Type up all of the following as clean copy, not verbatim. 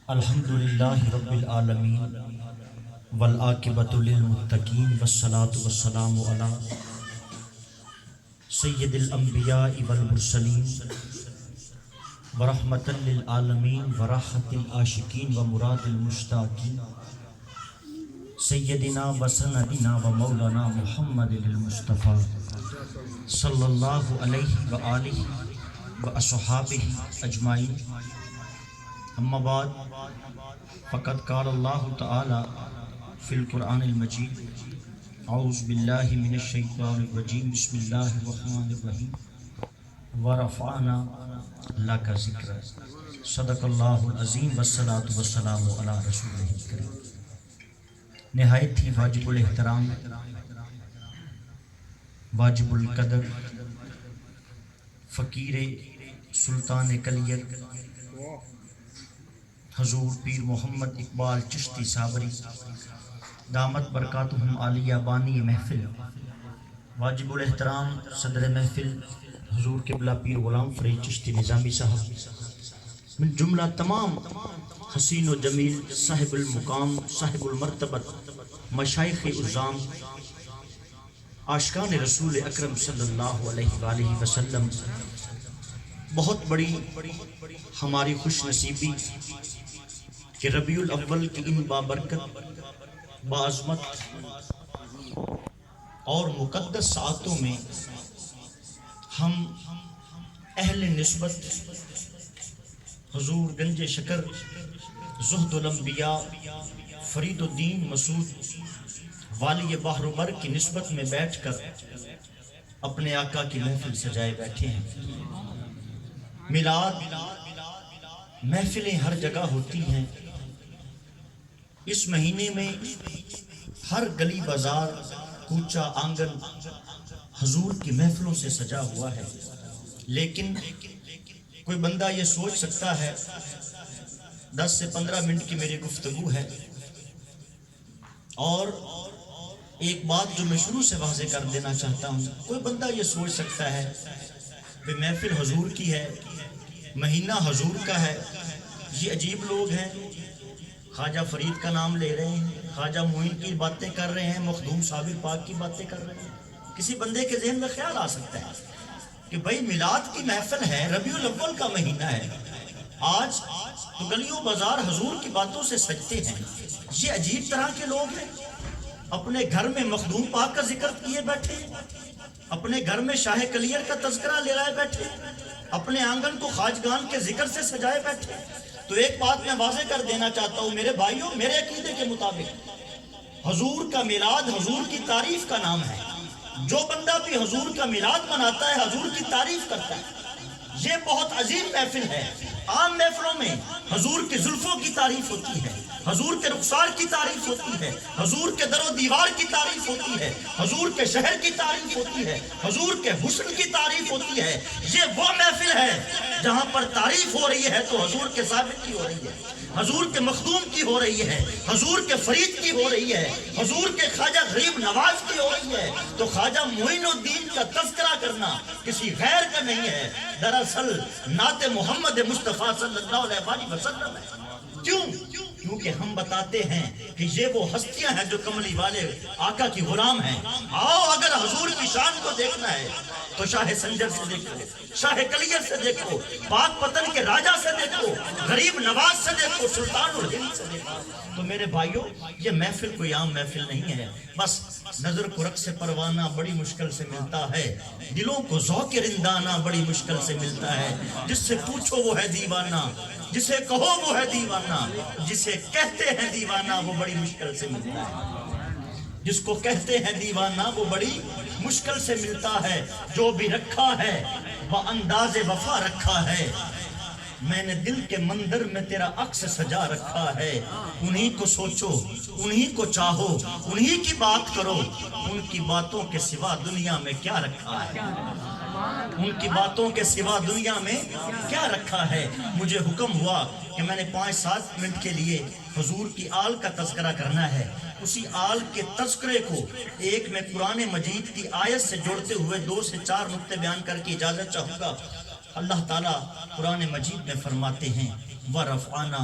الحمدللہ رب العالمین والعاقبۃ للمتقین والصلاة والسلام علی سید الانبیاء والمرسلین ورحمۃ للعالمین وراحۃ العاشقین ومراد المشتاقین سیدنا وسندنا ومولانا محمد المصطفیٰ صلی اللہ علیہ وآلہ واصحابہ اجمعین. اما بعد فقد قال اللہ تعالی فی القرآن المجید اعوذ باللہ من الشیطان الرجیم بسم اللہ الرحمن الرحیم ورفعنا لک ذکرک صدق اللہ العظیم والصلاة والسلام علی رسولہ الکریم. نہایت ہی واجب الاحترام، واجب القدر فقیر سلطان کلیت حضور پیر محمد اقبال چشتی صابری دامت برکاتہم عالیہ بانی محفل، واجب الاحترام صدر محفل حضور قبلہ پیر غلام فرید چشتی نظامی صاحب، من جملہ تمام حسین و جمیل صاحب المقام صاحب المرتبت مشائخ عظام عاشقان رسول اکرم صلی اللہ علیہ وآلہ وسلم، بہت بڑی ہماری خوش نصیبی کہ ربیع الاول کی ان بابرکت باعظمت اور مقدس ساعتوں میں ہم اہل نسبت حضور گنج شکر زہد الانبیاء فرید الدین مسعود والی بحر بر کی نسبت میں بیٹھ کر اپنے آقا کی محفل سجائے بیٹھے ہیں. میلاد محفلیں ہر جگہ ہوتی ہیں. اس مہینے میں ہر گلی بازار کوچہ آنگن حضور کی محفلوں سے سجا ہوا ہے. لیکن کوئی بندہ یہ سوچ سکتا ہے 10 سے 15 منٹ کی میری گفتگو ہے، اور ایک بات جو میں شروع سے واضح کر دینا چاہتا ہوں، کوئی بندہ یہ سوچ سکتا ہے کہ محفل حضور کی ہے، مہینہ حضور کا ہے، یہ عجیب لوگ ہیں، خواجہ فرید کا نام لے رہے ہیں، خواجہ معین کی باتیں کر رہے ہیں، مخدوم صابر پاک کی باتیں کر رہے ہیں. کسی بندے کے ذہن میں خیال آ سکتا ہے کہ بھئی میلاد کی محفل ہے، ربیع الاول کا مہینہ ہے، آج تو گلیوں بازار حضور کی باتوں سے سجتے ہیں. یہ عجیب طرح کے لوگ ہیں، اپنے گھر میں مخدوم پاک کا ذکر کیے بیٹھے، اپنے گھر میں شاہ کلیر کا تذکرہ لے رہے بیٹھے، اپنے آنگن کو خواجگان کے ذکر سے سجائے بیٹھے. تو ایک بات میں واضح کر دینا چاہتا ہوں میرے بھائیوں، میرے عقیدے کے مطابق حضور کا میلاد حضور کی تعریف کا نام ہے. جو بندہ بھی حضور کا میلاد مناتا ہے حضور کی تعریف کرتا ہے. یہ بہت عظیم محفل ہے. عام محفلوں میں حضور کی زلفوں کی تعریف ہوتی ہے، حضور کے رخسار کی تعریف ہوتی ہے، حضور کے در و دیوار کی تعریف ہوتی ہے، حضور کے شہر کی تعریف ہوتی ہے، حضور کے حسن کی تعریف ہوتی ہے. یہ وہ محفل ہے جہاں پر تعریف ہو رہی ہے تو حضور کے ثابت کی ہو رہی ہے، حضور کے مخدوم کی ہو رہی ہے، حضور کے فرید کی ہو رہی ہے، حضور کے خواجہ غریب نواز کی ہو رہی ہے. تو خواجہ معین الدین کا تذکرہ کرنا کسی غیر کا نہیں ہے، دراصل نعت محمد مصطفیٰ صلی اللہ علیہ وسلم ہے. کیوں؟ کیونکہ ہم بتاتے ہیں کہ یہ وہ ہستیاں ہیں جو کملی والے آقا کی غلام ہیں. آؤ اگر حضور کی شان کو دیکھنا ہے تو شاہ سنجر سے دیکھو، شاہ کلیر سے دیکھو، پاک پتن کے راجہ سے دیکھو، غریب نواز سے دیکھو، سلطان الہند سے دیکھو. تو میرے بھائیوں، یہ محفل کوئی عام محفل نہیں ہے. بس نظر کو رقص پروانہ بڑی مشکل سے ملتا ہے، دلوں کو ذوق رندانہ بڑی مشکل سے ملتا ہے. جس سے پوچھو وہ ہے دیوانہ، جسے کہو وہ ہے دیوانہ، جسے کہتے ہیں دیوانہ وہ بڑی مشکل سے ملتا ہے. جس کو کہتے ہیں دیوانہ وہ بڑی مشکل سے ملتا ہے. جو بھی رکھا ہے وہ انداز وفا رکھا ہے، میں نے دل کے مندر میں تیرا عکس سجا رکھا ہے. انہی کو سوچو، انہی کو چاہو، انہی کی بات کرو، ان کی باتوں کے سوا دنیا میں کیا رکھا ہے، ان کی باتوں کے سوا دنیا میں کیا رکھا ہے. مجھے حکم ہوا کہ میں نے 5-7 منٹ کے لیے حضور کی آل کا تذکرہ کرنا ہے. اسی آل کے تذکرے کو ایک میں قرآن مجید کی آیت سے جوڑتے ہوئے 2 سے 4 نقطے بیان کر کے اجازت چاہوں گا. اللہ تعالیٰ قرآن مجید میں فرماتے ہیں وَرَفْعَنَا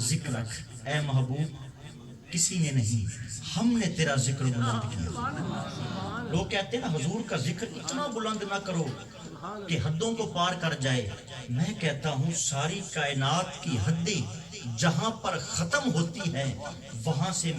ذکرک، اے محبوب کسی نے نہیں، ہم نے تیرا ذکر بلند کیا۔ لوگ کہتے ہیں نا حضور کا ذکر اتنا بلند نہ کرو کہ حدوں کو پار کر جائے۔ میں کہتا ہوں ساری کائنات کی حدیں جہاں پر ختم ہوتی ہیں وہاں سے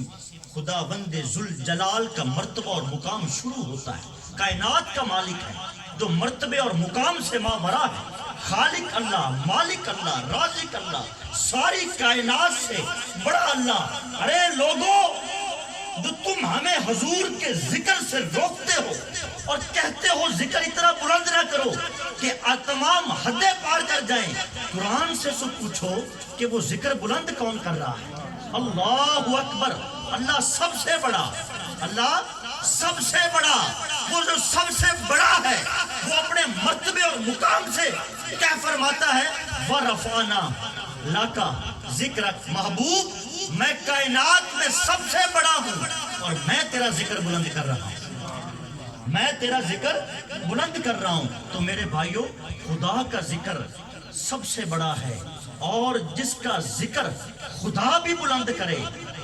خداوند ذوالجلال کا مرتبہ اور مقام شروع ہوتا ہے۔ کائنات کا مالک ہے جو مرتبے اور مقام سے ماورا ہے، خالق اللہ، مالک اللہ، رازق اللہ، ساری کائنات سے بڑا اللہ۔ ارے لوگوں جو تم ہمیں حضور کے ذکر سے روکتے ہو اور کہتے ہو ذکر اتنا بلند نہ کرو کہ تمام حدیں پار کر جائیں، قرآن سے سب پوچھو کہ وہ ذکر بلند کون کر رہا ہے؟ اللہ اکبر، اللہ سب سے بڑا، اللہ سب سے بڑا، وہ جو سب سے بڑا ہے وہ اپنے مرتبے اور مقام سے کیا فرماتا ہے؟ وَرَفَعْنَا لَكَ ذِكْرَكَ، محبوب میں کائنات میں سب سے بڑا ہوں اور میں تیرا ذکر بلند کر رہا ہوں، میں تیرا ذکر بلند کر رہا ہوں۔ تو میرے بھائیوں خدا کا ذکر سب سے بڑا ہے، اور جس کا ذکر خدا بھی بلند کرے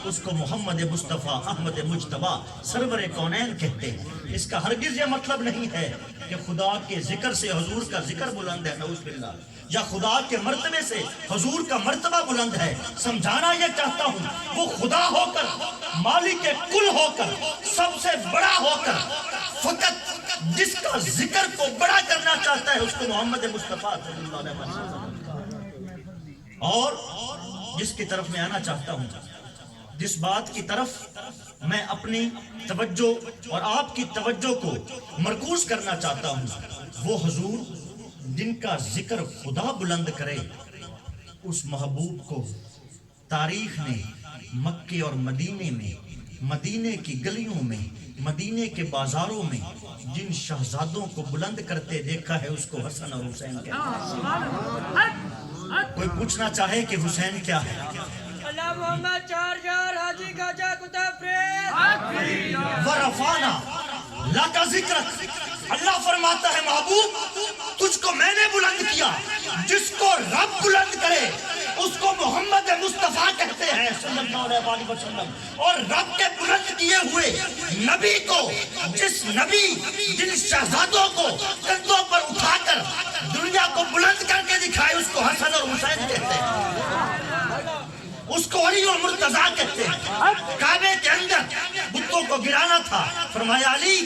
اس کو محمد مصطفیٰ احمد مجتبی سرور کونین کہتے ہیں۔ اس کا ہرگز یہ مطلب نہیں ہے کہ خدا کے ذکر سے حضور کا ذکر بلند ہے، نعوذ باللہ، یا خدا کے مرتبے سے حضور کا مرتبہ بلند ہے۔ سمجھانا یہ چاہتا ہوں وہ خدا ہو کر، مالک کل ہو کر، سب سے بڑا ہو کر، فقط جس کا ذکر کو بڑا کرنا چاہتا ہے اس کو محمد مصطفیٰ صلی اللہ علیہ وسلم، اور جس کی طرف میں آنا چاہتا ہوں، جس بات کی طرف میں اپنی توجہ اور آپ کی توجہ کو مرکوز کرنا چاہتا ہوں، وہ حضور جن کا ذکر خدا بلند کرے، اس محبوب کو تاریخ نے مکے اور مدینے میں، مدینے کی گلیوں میں، مدینے کے بازاروں میں جن شہزادوں کو بلند کرتے دیکھا ہے اس کو حسن اور حسین کہتے ہیں۔ کوئی پوچھنا چاہے کہ حسین کیا ہے؟ اللہ محمد چار جار حاجی کا جا کتاب ورفانا لَكَ ذِكْرَكَ، اللہ فرماتا ہے محبوب تجھ کو میں نے بلند کیا۔ جس کو رب بلند کرے اس کو محمد مصطفیٰ کہتے ہیں صلی اللہ علیہ وسلم، اور رب کے بلند کیے ہوئے نبی کو، جس نبی جن شہزادوں کو کندھوں پر اٹھا کر دنیا کو بلند کر کے دکھائے اس کو حسن اور حسین کہتے ہیں، اس کو علی اور مرتضیٰ کہتے ہیں۔ کعبے کے اندر بتوں کو گرانا تھا، فرمایا علی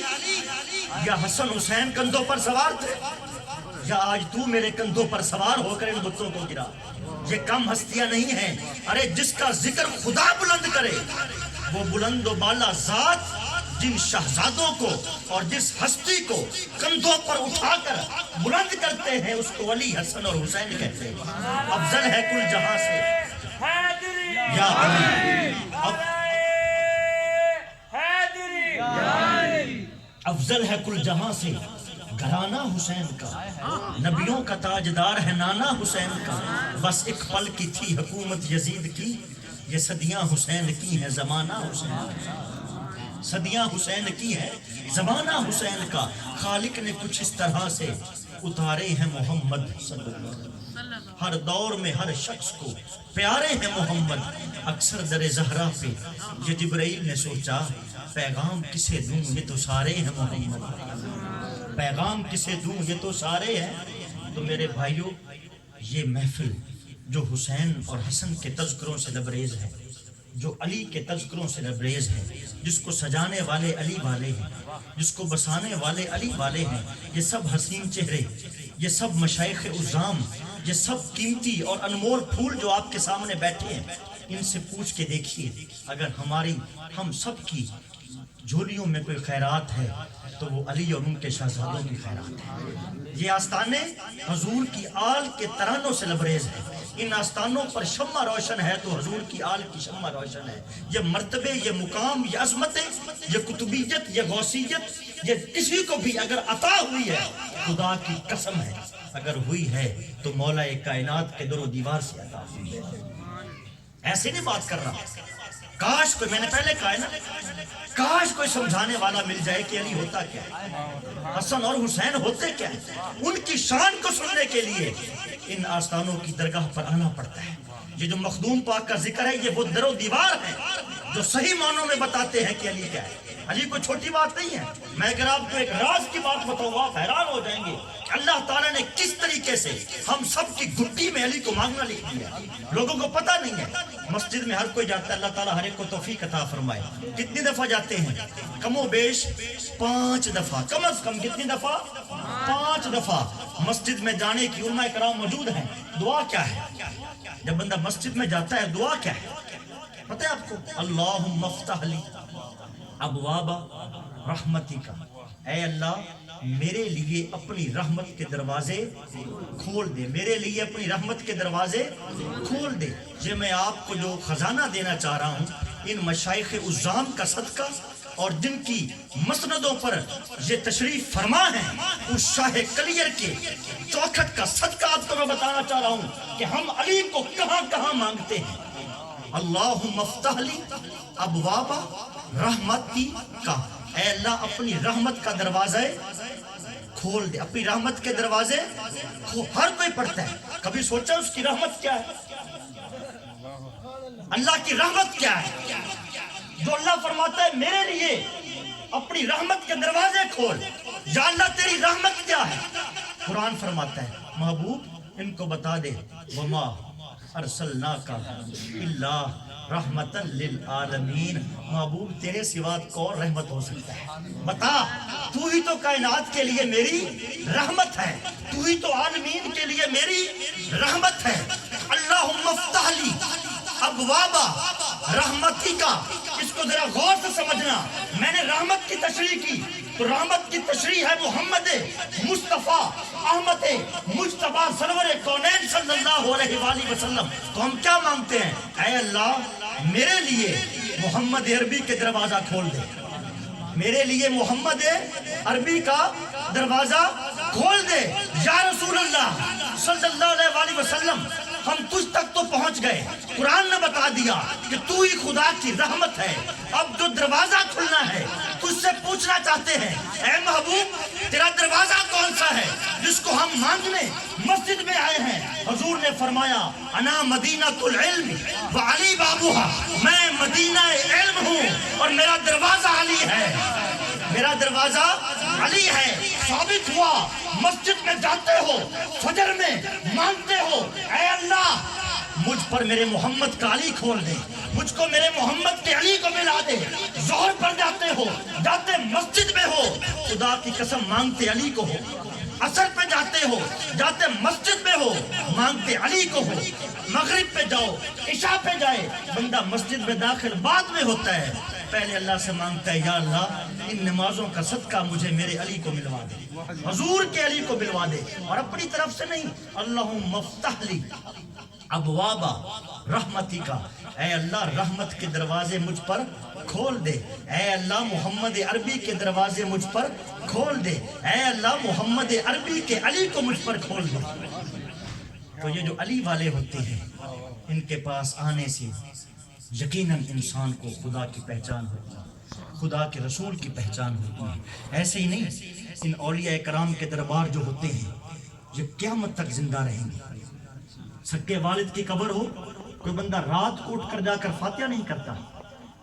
یا حسن حسین کندھوں پر سوار تھے، یا آج تو میرے کندھوں پر سوار ہو کر ان بتوں کو گرا؟ یہ کم ہستیاں نہیں ہیں۔ ارے جس کا ذکر خدا بلند کرے وہ بلند و بالا ذات جن شہزادوں کو اور جس ہستی کو کندھوں پر اٹھا کر بلند کرتے ہیں اس کو علی، حسن اور حسین کہتے ہیں۔ افضل ہے کل جہاں سے یا علی، افضل ہے کل جہاں سے گھرانہ حسین کا، نبیوں کا تاجدار ہے نانا حسین کا۔ بس ایک پل کی تھی حکومت یزید کی، یہ صدیاں حسین کی ہیں زمانہ حسین کا، صدیاں حسین کی ہیں زمانہ حسین کا۔ خالق نے کچھ اس طرح سے اتارے ہیں محمد صلی اللہ علیہ وسلم، ہر دور میں ہر شخص کو پیارے ہیں محمد۔ اکثر در زہرا پہ یہ جبرائیل نے سوچا پیغام کسے دوں یہ تو سارے ہیں محمد، پیغام کسے دوں یہ تو سارے ہیں۔ تو میرے بھائیوں یہ محفل جو حسین اور حسن کے تذکروں سے لبریز ہے، جو علی کے تذکروں سے لبریز ہے، جس کو سجانے والے علی والے ہیں، جس کو بسانے والے علی والے ہیں، یہ سب حسین چہرے، یہ سب مشائخ عظام، یہ سب قیمتی اور انمول پھول جو آپ کے سامنے بیٹھے ہیں، ان سے پوچھ کے دیکھیے اگر ہم سب کی جھولیوں میں کوئی خیرات ہے تو وہ علی اور ان کے شہزادوں کی خیرات ہے۔ یہ آستانے حضور کی آل کے ترانوں سے لبریز ہیں، ان آستانوں پر شمع روشن ہے تو حضور کی آل کی شمع روشن ہے۔ یہ مرتبے، یہ مقام، یہ عظمتیں، یہ قطبیت، یہ غوثیت، یہ کسی کو بھی اگر عطا ہوئی ہے خدا کی قسم ہے اگر ہوئی ہے تو مولا کائنات کے در و دیوار سے عطا ہوئی ہے۔ ایسے نہیں بات کر رہا، کاش کوئی، میں نے پہلے کہا ہے نا، کاش کوئی سمجھانے والا مل جائے کہ علی ہوتا کیا ہے، حسن اور حسین ہوتے کیا ہے۔ ان کی شان کو سننے کے لیے ان آستانوں کی درگاہ پر آنا پڑتا ہے۔ یہ جو مخدوم پاک کا ذکر ہے، یہ وہ در و دیوار ہے جو صحیح معنوں میں بتاتے ہیں کہ علی کیا ہے۔ علی کوئی چھوٹی بات نہیں ہے۔ میں اگر آپ کو ایک راز کی بات بتاؤں، آپ حیران ہو جائیں گے کہ اللہ تعالیٰ نے کس طریقے سے ہم سب کی گھٹی میں علی کو مانگنا لکھ دیا۔ لوگوں کو پتہ نہیں ہے۔ مسجد میں ہر کوئی جاتا ہے، اللہ تعالیٰ ہر ایک کو توفیق عطا فرمائے۔ کتنی دفعہ جاتے ہیں؟ کم و بیش 5 دفعہ، کم از کم کتنی دفعہ؟ 5 دفعہ۔ مسجد میں جانے کی علماء کرام موجود ہیں۔ دعا کیا ہے؟ جب بندہ مسجد میں جاتا ہے دعا کیا ہے پتہ ہے آپ کو؟ اللہم افتح لی ابواب رحمتک، اے اللہ میرے لیے اپنی رحمت کے دروازے کھول دے، میرے لیے اپنی رحمت کے دروازے کھول دے۔ یہ میں آپ کو جو خزانہ دینا چاہ رہا ہوں، ان مشائخ عظام کا صدقہ اور جن کی مسندوں پر یہ تشریف فرما ہے، اس شاہ کلیر کے چوکھٹ کا صدقہ آپ کو میں بتانا چاہ رہا ہوں کہ ہم علی کو کہاں کہاں مانگتے ہیں۔ اللہم افتح لی ابواب رحمتی کا، اے اللہ اپنی رحمت کا دروازہ کھول دے، اپنی رحمت کے دروازے ہر کوئی پڑھتا ہے، کبھی سوچا اس کی رحمت کیا ہے؟ اللہ کی رحمت کیا ہے؟ جو اللہ فرماتا ہے میرے لیے اپنی رحمت کے دروازے کھول، یا اللہ تیری رحمت کیا ہے؟ قرآن فرماتا ہے محبوب ان کو بتا دے، وما ارسلناک الا رحمتا للعالمین، محبوب تیرے سوا کون رحمت ہو سکتا ہے؟ بتا، تو ہی تو کائنات کے لیے میری رحمت ہے، تو ہی تو عالمین کے لیے میری رحمت ہے۔ اللہم افتح لی ابواب رحمتی کا، اس کو ذرا غور سے سمجھنا۔ میں نے رحمت کی تشریح کی تو رحمت کی تشریح ہے محمد مصطفیٰ احمد مجتبیٰ سرور کونین صلی اللہ علیہ وآلہ وسلم۔ تو ہم کیا مانگتے ہیں؟ اے اللہ میرے لیے محمد عربی کے دروازہ کھول دے، میرے لیے محمد عربی کا دروازہ کھول دے۔ یا رسول اللہ صلی اللہ علیہ وآلہ وسلم، ہم تجھ تک تو پہنچ گئے، قرآن نے بتا دیا کہ تو ہی خدا کی رحمت ہے، اب جو دروازہ کھلنا ہے تجھ سے پوچھنا چاہتے ہیں، اے محبوب تیرا دروازہ کون سا ہے جس کو ہم مانگنے مسجد میں آئے ہیں؟ حضور نے فرمایا انا مدینۃ العلم وعلی بابوہا، میں مدینہ علم ہوں اور میرا دروازہ علی ہے، میرا دروازہ علی ہے۔ ثابت ہوا مسجد میں جاتے ہو، فجر میں مانگتے ہو، اے اللہ مجھ پر میرے محمد کا علی کھول دے، مجھ کو میرے محمد کے علی کو ملا دے۔ ظہر پر جاتے ہو، جاتے مسجد میں ہو، خدا کی قسم مانگتے علی کو ہو۔ عصر پہ جاتے ہو، جاتے مسجد میں ہو، مانگتے علی کو ہو۔ مغرب پہ جاؤ، عشاء پہ جائے، بندہ مسجد میں داخل بعد میں ہوتا ہے، پہلے اللہ سے مانگتا ہے یا اللہ ان نمازوں کا صدقہ مجھے میرے علی کو ملوا دے، حضور کے علی کو ملوا دے، اور اپنی طرف سے نہیں۔ اللہم افتح لی ابواب رحمتی کا، اے اللہ رحمت کے دروازے مجھ پر کھول دے، اے اللہ محمد عربی کے دروازے مجھ پر کھول دے، اے اللہ محمد عربی کے علی کو مجھ پر کھول دے۔ تو یہ جو علی والے ہوتے ہیں ان کے پاس آنے سے یقیناً انسان کو خدا کی پہچان ہوتی ہے، خدا کے رسول کی پہچان ہوتی ہے۔ ایسے ہی نہیں، ان اولیاء کرام کے دربار جو ہوتے ہیں یہ قیامت تک زندہ رہیں گے۔ سکے والد کی قبر ہو، کوئی بندہ رات کو اٹھ کر جا کر فاتحہ نہیں کرتا،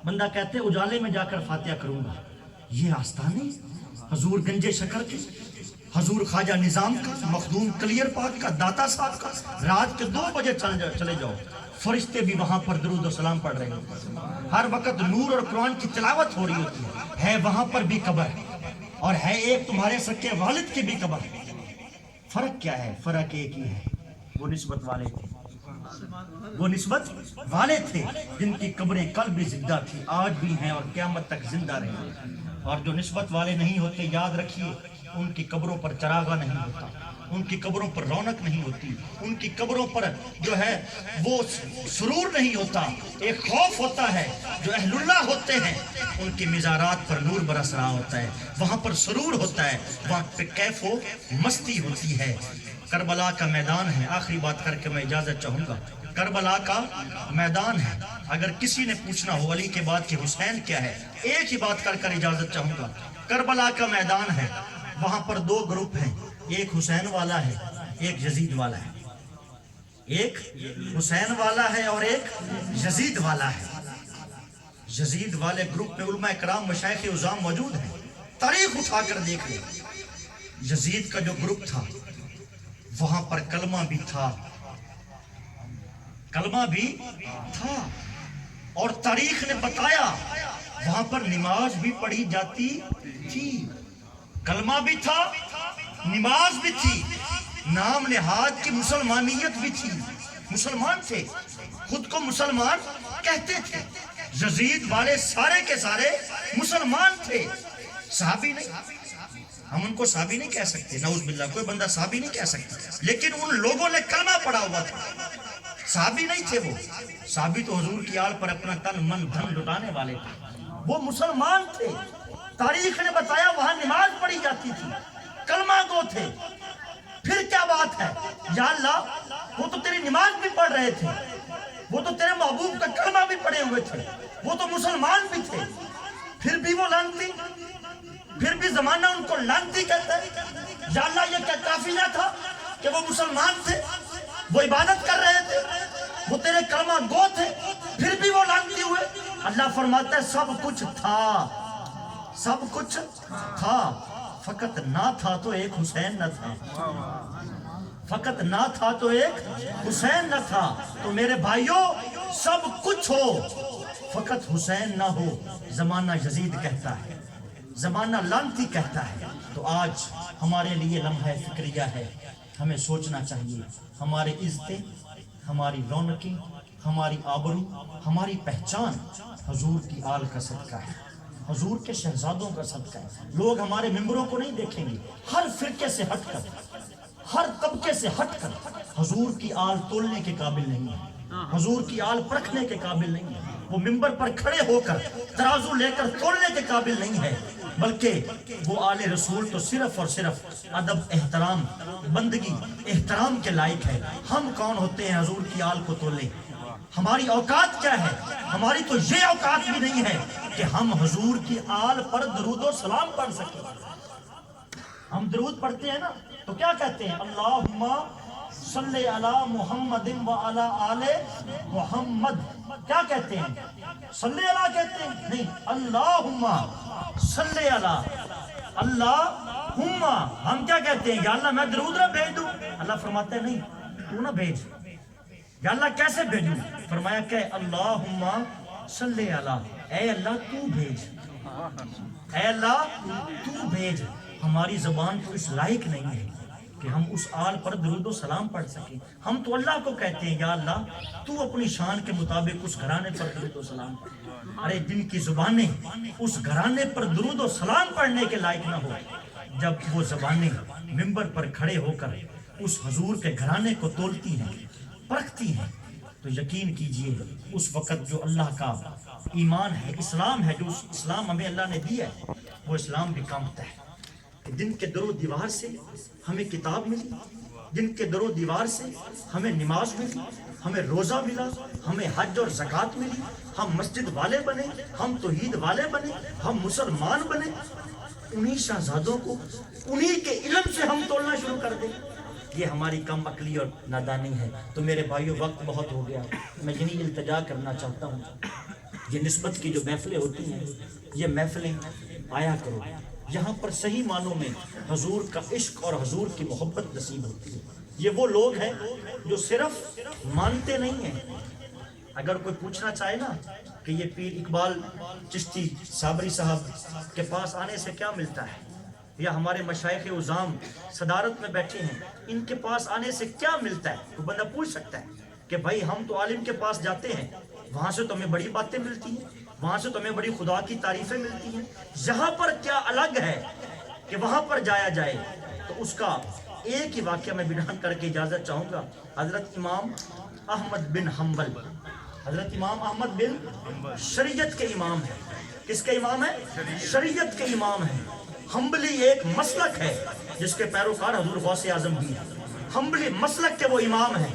بندہ کہتے اجالے میں جا کر فاتحہ کروں گا۔ یہ آستانے حضور گنج شکر کے، حضور خواجہ نظام کا، مخدوم کلیر پاک کا، داتا صاحب کا، رات کے 2 بجے چلے جاؤ، فرشتے بھی وہاں پر درود و سلام پڑھ رہے ہیں، ہر وقت نور اور قرآن کی تلاوت ہو رہی ہوتی ہے وہاں پر بھی قبر، اور ہے ایک تمہارے سکے والد کی بھی قبر۔ فرق کیا ہے؟ فرق ایک ہی ہے، وہ نسبت والے تھے، وہ نسبت والے تھے جن کی قبریں کل بھی زندہ تھی، آج بھی ہیں اور قیامت تک زندہ رہیں گے۔ اور جو نسبت والے نہیں ہوتے، یاد رکھیے ان کی قبروں پر چراغا نہیں ہوتا، ان کی قبروں پر رونق نہیں ہوتی، ان کی قبروں پر جو ہے وہ سرور نہیں ہوتا، ایک خوف ہوتا ہے۔ جو اہل اللہ ہوتے ہیں ان کی مزارات پر نور برس رہا ہوتا ہے، وہاں پر سرور ہوتا ہے، وہاں پہ کیف و مستی ہوتی ہے۔ کربلا کا میدان ہے، آخری بات کر کے میں اجازت چاہوں گا، کربلا کا میدان ہے، اگر کسی نے پوچھنا ہو علی کے بعد کہ حسین کیا ہے، ایک ہی بات کر اجازت چاہوں گا۔ کربلا کا میدان ہے، وہاں پر دو گروپ ہیں، ایک حسین والا ہے، ایک یزید والا ہے۔ ایک حسین والا ہے اور ایک یزید والا ہے۔ یزید والے گروپ میں علماء کرام مشائخ عظام موجود ہیں، تاریخ اٹھا کر دیکھ لیں۔ یزید کا جو گروپ تھا وہاں پر کلمہ بھی تھا، کلمہ بھی تھا، اور تاریخ نے بتایا وہاں پر نماز بھی پڑھی جاتی تھی۔ کلمہ بھی تھا، نماز بھی تھی، نام نہاد کی مسلمانیت بھی تھی، مسلمان تھے، خود کو مسلمان کہتے تھے۔ یزید والے سارے کے سارے مسلمان تھے، صحابی نہیں، ہم ان کو صحابی نہیں کہہ سکتے، نعوذ باللہ، کوئی بندہ صحابی نہیں کہہ سکتا، لیکن ان لوگوں نے کلمہ پڑھا ہوا تھا، صحابی نہیں تھے وہ۔ صحابی تو حضور کی آل پر اپنا تن من دھن لٹانے والے تھے، وہ مسلمان تھے۔ تاریخ نے بتایا وہاں نماز پڑھی جاتی تھی، کلمہ گو تھے۔ پھر کیا بات ہے یا اللہ، وہ تو تیری نماز بھی پڑھ رہے تھے، وہ تو تیرے محبوب کا کلمہ بھی پڑھے ہوئے تھے، وہ تو مسلمان بھی تھے، پھر بھی وہ لعنتی، پھر بھی زمانہ ان کو لعنتی کہتا ہے۔ یا اللہ، یہ کیا کافی نہ تھا کہ وہ مسلمان تھے، وہ عبادت کر رہے تھے، وہ تیرے کلمہ گو تھے، پھر بھی وہ لعنتی ہوئے؟ اللہ فرماتا ہے سب کچھ تھا، سب کچھ تھا، فقط نہ تھا تو ایک حسین نہ تھا، فقط نہ تھا تو ایک حسین نہ تھا۔ تو میرے بھائیوں، سب کچھ ہو فقط حسین نہ ہو، زمانہ یزید کہتا ہے، زمانہ لعنتی کہتا ہے۔ تو آج ہمارے لیے لمحہ فکریہ ہے، ہمیں سوچنا چاہیے ہمارے عزتیں، ہماری رونقیں، ہماری آبرو، ہماری پہچان حضور کی آل کا صدقہ ہے، حضور کے شہزادوں کا صدقہ ہے۔ لوگ ہمارے ممبروں کو نہیں دیکھیں گے، ہر فرقے سے ہٹ کر، ہر طبقے سے ہٹ کر حضور کی آل تولنے کے قابل نہیں ہے، حضور کی آل پرکھنے کے قابل نہیں ہے، وہ ممبر پر کھڑے ہو کر ترازو لے کر تولنے کے قابل نہیں ہے، بلکہ وہ آل رسول تو صرف اور صرف ادب، احترام، بندگی، احترام کے لائق ہے۔ ہم کون ہوتے ہیں حضور کی آل کو تولیں؟ ہماری اوقات کیا ہے؟ ہماری تو یہ اوقات بھی نہیں ہے کہ ہم حضور کی آل پر درود و سلام پڑھ سکیں۔ ہم درود پڑھتے ہیں نا تو کیا کہتے ہیں؟ اللہم صلی علی محمد و علی آل محمد، کیا کہتے ہیں؟ صلی علی کہتے ہیں؟ نہیں، اللہم صلی علی، اللہم ہم کیا کہتے ہیں؟ یا اللہ میں درود نہ بھیج دوں؟ اللہ فرماتے ہیں نہیں، تو نہ بھیج۔ یا اللہ کیسے بھیجوں؟ فرمایا کہ اللہم صلی علی، اے اللہ تو بھیج، اے اللہ تو بھیج۔ ہماری زبان تو اس لائق نہیں ہے کہ ہم اس آل پر درود و سلام پڑھ سکیں۔ ہم تو اللہ کو کہتے ہیں یا اللہ تو اپنی شان کے مطابق اس گھرانے پر درود و سلام پڑھ۔ ارے جن کی زبانیں اس گھرانے پر درود و سلام پڑھنے کے لائق نہ ہو، جب وہ زبانیں ممبر پر کھڑے ہو کر اس حضور کے گھرانے کو تولتی ہیں، پرکھتی ہیں، تو یقین کیجئے اس وقت جو اللہ کا ایمان ہے، اسلام ہے، جو اسلام ہمیں اللہ نے دیا ہے، وہ اسلام بھی کامتا ہے۔ جن کے در و دیوار سے ہمیں کتاب ملی، جن کے در و دیوار سے ہمیں نماز ملی، ہمیں روزہ ملا، ہمیں حج اور زکوٰۃ ملی، ہم مسجد والے بنے، ہم توحید والے بنے، ہم مسلمان بنے، انہی شہزادوں کو انہی کے علم سے ہم تولنا شروع کر دیں، یہ ہماری کم عقلی اور نادانی ہے۔ تو میرے بھائیوں، وقت بہت ہو گیا، میں یہی التجا کرنا چاہتا ہوں، یہ نسبت کی جو محفلیں ہوتی ہیں، یہ محفلیں آیا کرو، یہاں پر صحیح معنوں میں حضور کا عشق اور حضور کی محبت نصیب ہوتی ہے۔ یہ وہ لوگ ہیں جو صرف مانتے نہیں ہیں۔ اگر کوئی پوچھنا چاہے نا کہ یہ پیر اقبال چشتی صابری صاحب کے پاس آنے سے کیا ملتا ہے، یا ہمارے مشائخ عظام صدارت میں بیٹھے ہیں، ان کے پاس آنے سے کیا ملتا ہے، تو بندہ پوچھ سکتا ہے کہ بھائی ہم تو عالم کے پاس جاتے ہیں، وہاں سے تو ہمیں بڑی باتیں ملتی ہیں، وہاں سے تو ہمیں بڑی خدا کی تعریفیں ملتی ہیں، یہاں پر کیا الگ ہے کہ وہاں پر جایا جائے؟ تو اس کا ایک ہی واقعہ میں بیان کر کے اجازت چاہوں گا۔ حضرت امام احمد بن حنبل، حضرت امام احمد بن شریعت کے امام ہیں۔ کس کے امام ہیں؟ شریعت کے امام ہیں۔ حنبلی ایک مسلک ہے جس کے پیروکار حضور غوث اعظم بھی ہیں۔ حنبلی مسلک کے وہ امام ہیں،